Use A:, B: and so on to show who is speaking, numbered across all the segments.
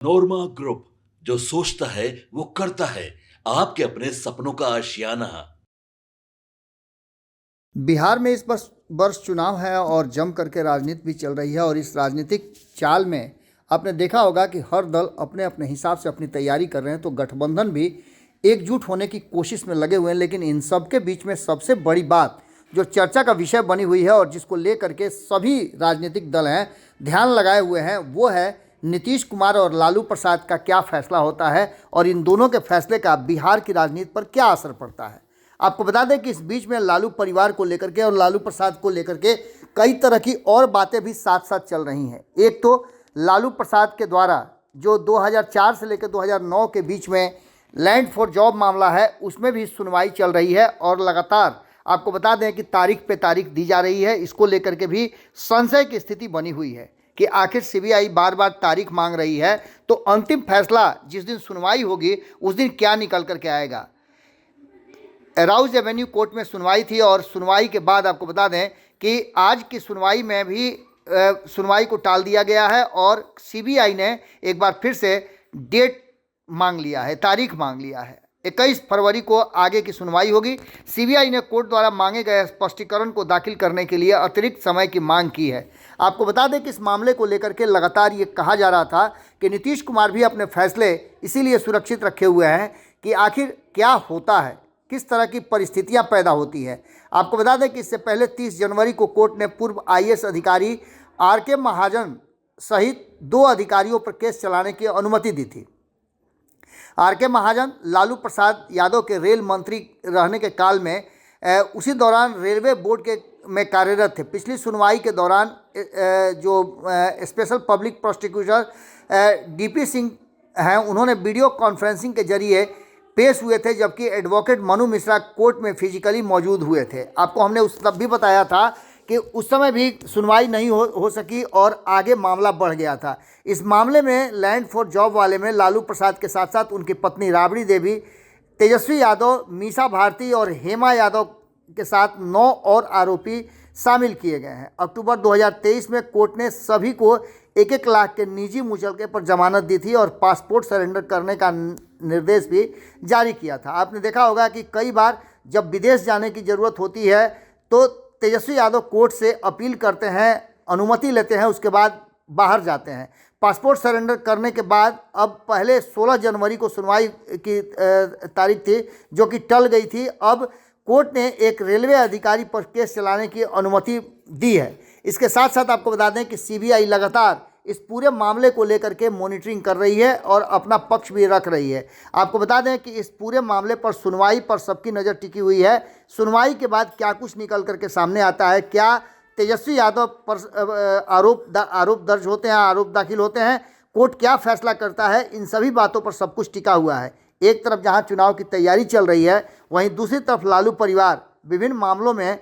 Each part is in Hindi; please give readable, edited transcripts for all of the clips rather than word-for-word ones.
A: नोरमा ग्रुप, जो सोचता है वो करता है। आपके अपने सपनों का आशियाना।
B: बिहार में इस वर्ष चुनाव है और जम करके राजनीति भी चल रही है। और इस राजनीतिक चाल में आपने देखा होगा कि हर दल अपने अपने हिसाब से अपनी तैयारी कर रहे हैं, तो गठबंधन भी एकजुट होने की कोशिश में लगे हुए हैं। लेकिन इन सब के बीच में सबसे बड़ी बात जो चर्चा का विषय बनी हुई है और जिसको लेकर के सभी राजनीतिक दल हैं ध्यान लगाए हुए हैं, वो है नीतीश कुमार और लालू प्रसाद का क्या फैसला होता है और इन दोनों के फैसले का बिहार की राजनीति पर क्या असर पड़ता है। आपको बता दें कि इस बीच में लालू परिवार को लेकर के और लालू प्रसाद को लेकर के कई तरह की और बातें भी साथ साथ चल रही हैं। एक तो लालू प्रसाद के द्वारा जो 2004 से लेकर 2009 के बीच में लैंड फॉर जॉब मामला है, उसमें भी सुनवाई चल रही है और लगातार आपको बता दें कि तारीख पे तारीख दी जा रही है। इसको लेकर के भी संशय की स्थिति बनी हुई है कि आखिर सीबीआई बार बार तारीख मांग रही है, तो अंतिम फैसला जिस दिन सुनवाई होगी उस दिन क्या निकल करके आएगा। राउज एवेन्यू कोर्ट में सुनवाई थी और सुनवाई के बाद आपको बता दें कि आज की सुनवाई में भी सुनवाई को टाल दिया गया है और सीबीआई ने एक बार फिर से डेट मांग लिया है, तारीख मांग लिया है। 21 फरवरी को आगे की सुनवाई होगी। सीबीआई ने कोर्ट द्वारा मांगे गए स्पष्टीकरण को दाखिल करने के लिए अतिरिक्त समय की मांग की है। आपको बता दें कि इस मामले को लेकर के लगातार ये कहा जा रहा था कि नीतीश कुमार भी अपने फैसले इसीलिए सुरक्षित रखे हुए हैं कि आखिर क्या होता है, किस तरह की परिस्थितियां पैदा होती हैं। आपको बता दें कि इससे पहले 30 जनवरी को कोर्ट ने पूर्व आईएएस अधिकारी आर.के. महाजन सहित 2 अधिकारियों पर केस चलाने की अनुमति दी थी। आर.के. महाजन लालू प्रसाद यादव के रेल मंत्री रहने के काल में उसी दौरान रेलवे बोर्ड के में कार्यरत थे। पिछली सुनवाई के दौरान जो special public prosecutor DP Singh हैं, उन्होंने वीडियो कॉन्फ्रेंसिंग के जरिए पेश हुए थे, जबकि एडवोकेट मनु मिश्रा कोर्ट में फिजिकली मौजूद हुए थे। आपको हमने उस तब भी बताया था कि उस समय भी सुनवाई नहीं हो सकी और आगे मामला बढ़ गया था। इस मामले में लैंड फॉर जॉब वाले में लालू प्रसाद के साथ साथ उनकी पत्नी राबड़ी देवी, तेजस्वी यादव, मीसा भारती और हेमा यादव के साथ 9 और आरोपी शामिल किए गए हैं। अक्टूबर 2023 में कोर्ट ने सभी को 1-1 लाख के निजी मुचलके पर जमानत दी थी और पासपोर्ट सरेंडर करने का निर्देश भी जारी किया था। आपने देखा होगा कि कई बार जब विदेश जाने की ज़रूरत होती है तो तेजस्वी यादव कोर्ट से अपील करते हैं, अनुमति लेते हैं, उसके बाद बाहर जाते हैं। पासपोर्ट सरेंडर करने के बाद अब पहले 16 जनवरी को सुनवाई की तारीख थी जो कि टल गई थी। अब कोर्ट ने एक रेलवे अधिकारी पर केस चलाने की अनुमति दी है। इसके साथ साथ आपको बता दें कि सीबीआई लगातार इस पूरे मामले को लेकर के मॉनिटरिंग कर रही है और अपना पक्ष भी रख रही है। आपको बता दें कि इस पूरे मामले पर सुनवाई पर सबकी नज़र टिकी हुई है। सुनवाई के बाद क्या कुछ निकल करके सामने आता है, क्या तेजस्वी यादव पर आरोप दर्ज होते हैं, आरोप दाखिल होते हैं, कोर्ट क्या फैसला करता है, इन सभी बातों पर सब कुछ टिका हुआ है। एक तरफ जहां चुनाव की तैयारी चल रही है, वहीं दूसरी तरफ लालू परिवार विभिन्न मामलों में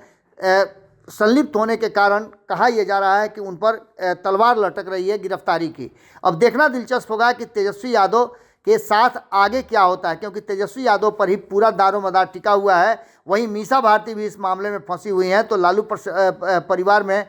B: संलिप्त होने के कारण कहा यह जा रहा है कि उन पर तलवार लटक रही है गिरफ्तारी की। अब देखना दिलचस्प होगा कि तेजस्वी यादव के साथ आगे क्या होता है, क्योंकि तेजस्वी यादव पर ही पूरा दारोमदार टिका हुआ है। वहीं मीसा भारती भी इस मामले में फंसी हुई हैं, तो लालू परिवार में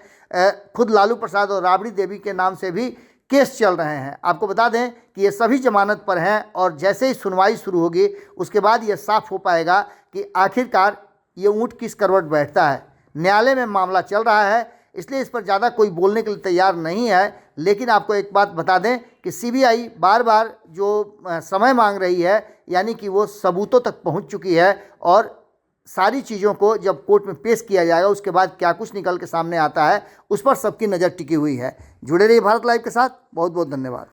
B: खुद लालू प्रसाद और राबड़ी देवी के नाम से भी केस चल रहे हैं। आपको बता दें कि ये सभी जमानत पर हैं और जैसे ही सुनवाई शुरू होगी उसके बाद ये साफ हो पाएगा कि आखिरकार ये ऊँट किस करवट बैठता है। न्यायालय में मामला चल रहा है, इसलिए इस पर ज़्यादा कोई बोलने के लिए तैयार नहीं है। लेकिन आपको एक बात बता दें कि सीबीआई बार बार जो समय मांग रही है, यानी कि वो सबूतों तक पहुंच चुकी है और सारी चीज़ों को जब कोर्ट में पेश किया जाएगा उसके बाद क्या कुछ निकल के सामने आता है उस पर सबकी नज़र टिकी हुई है। जुड़े रहिए भारत लाइव के साथ। बहुत बहुत धन्यवाद।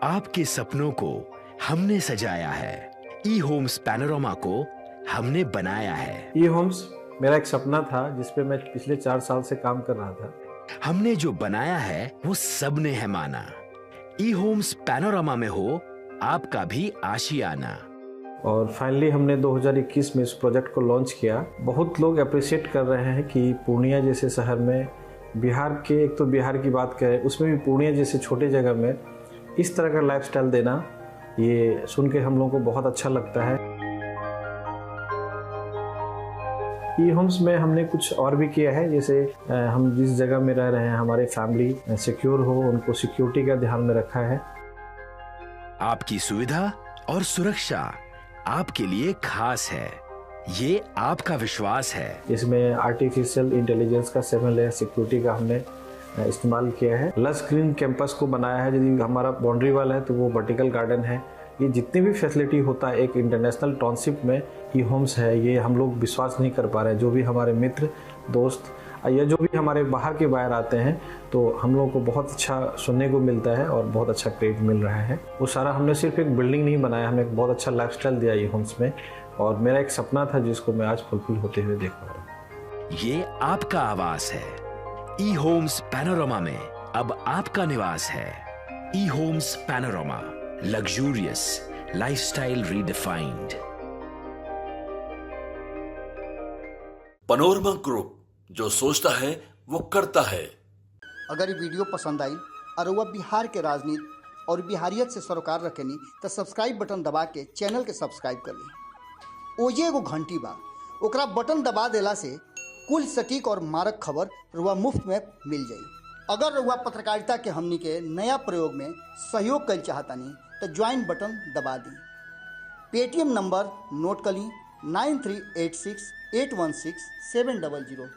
C: आपके सपनों को हमने सजाया है, ई होम्स पैनोरामा को हमने बनाया है।
D: ई होम्स मेरा एक सपना था जिस पे मैं पिछले 4 साल से काम कर रहा था।
C: हमने जो बनाया है वो सबने है माना। ई होम्स पैनोरामा में हो आपका भी आशियाना।
D: और फाइनली हमने 2021 में इस प्रोजेक्ट को लॉन्च किया। बहुत लोग अप्रिशिएट कर रहे हैं कि पूर्णिया जैसे शहर में, बिहार के, एक तो बिहार की बात करें उसमें भी पूर्णिया जैसे छोटे जगह में इस तरह का लाइफस्टाइल देना, ये सुन के हम लोगों को बहुत अच्छा लगता है। ई होम्स में हमने कुछ और भी किया है, जैसे हम जिस जगह में रह रहे हैं हमारे फैमिली सिक्योर हो, उनको सिक्योरिटी का ध्यान में रखा है।
C: आपकी सुविधा और सुरक्षा आपके लिए खास है, ये आपका विश्वास है।
D: इसमें आर्टिफिशियल इंटेलिजेंस का 7 लेयर सिक्योरिटी का हमने इस्तेमाल किया है। लस ग्रीन कैंपस को बनाया है, यदि हमारा बाउंड्री वाल है तो वो वर्टिकल गार्डन है। ये जितनी भी फैसिलिटी होता है एक इंटरनेशनल टाउनशिप में ई होम्स है, ये हम लोग विश्वास नहीं कर पा रहे हैं। जो भी हमारे मित्र दोस्त या जो भी हमारे बाहर के बाहर आते हैं तो हम लोगों को बहुत अच्छा सुनने को मिलता है और बहुत अच्छा क्रेडिट मिल रहा है। वो सारा हमने सिर्फ एक बिल्डिंग नहीं बनाया, हमें एक बहुत अच्छा लाइफस्टाइल दिया ई होम्स में, और मेरा एक सपना था जिसको मैं आज फुलफिल होते हुए देख पा रहा हूँ।
C: ये आपका आवास है। ई होम्स पैनोरामा में अब आपका निवास है। E Homes Panorama, luxurious lifestyle redefined.
A: Panorama group, जो सोचता है वो करता है।
B: अगर ये वीडियो पसंद आई और वह बिहार के राजनीति और बिहारियत से सरोकार रखेनी तो सब्सक्राइब बटन दबा के चैनल के सब्सक्राइब कर ली। ओजे एगो घंटी बा, ओकरा बटन दबा देला से कुल सटीक और मारक खबर रुआ मुफ्त में मिल जाई। अगर रुआ पत्रकारिता के हमनी के नया प्रयोग में सहयोग कर चाहतानी तो ज्वाइन बटन दबा दी। पेटीएम नंबर नोट कर ली 9386816700।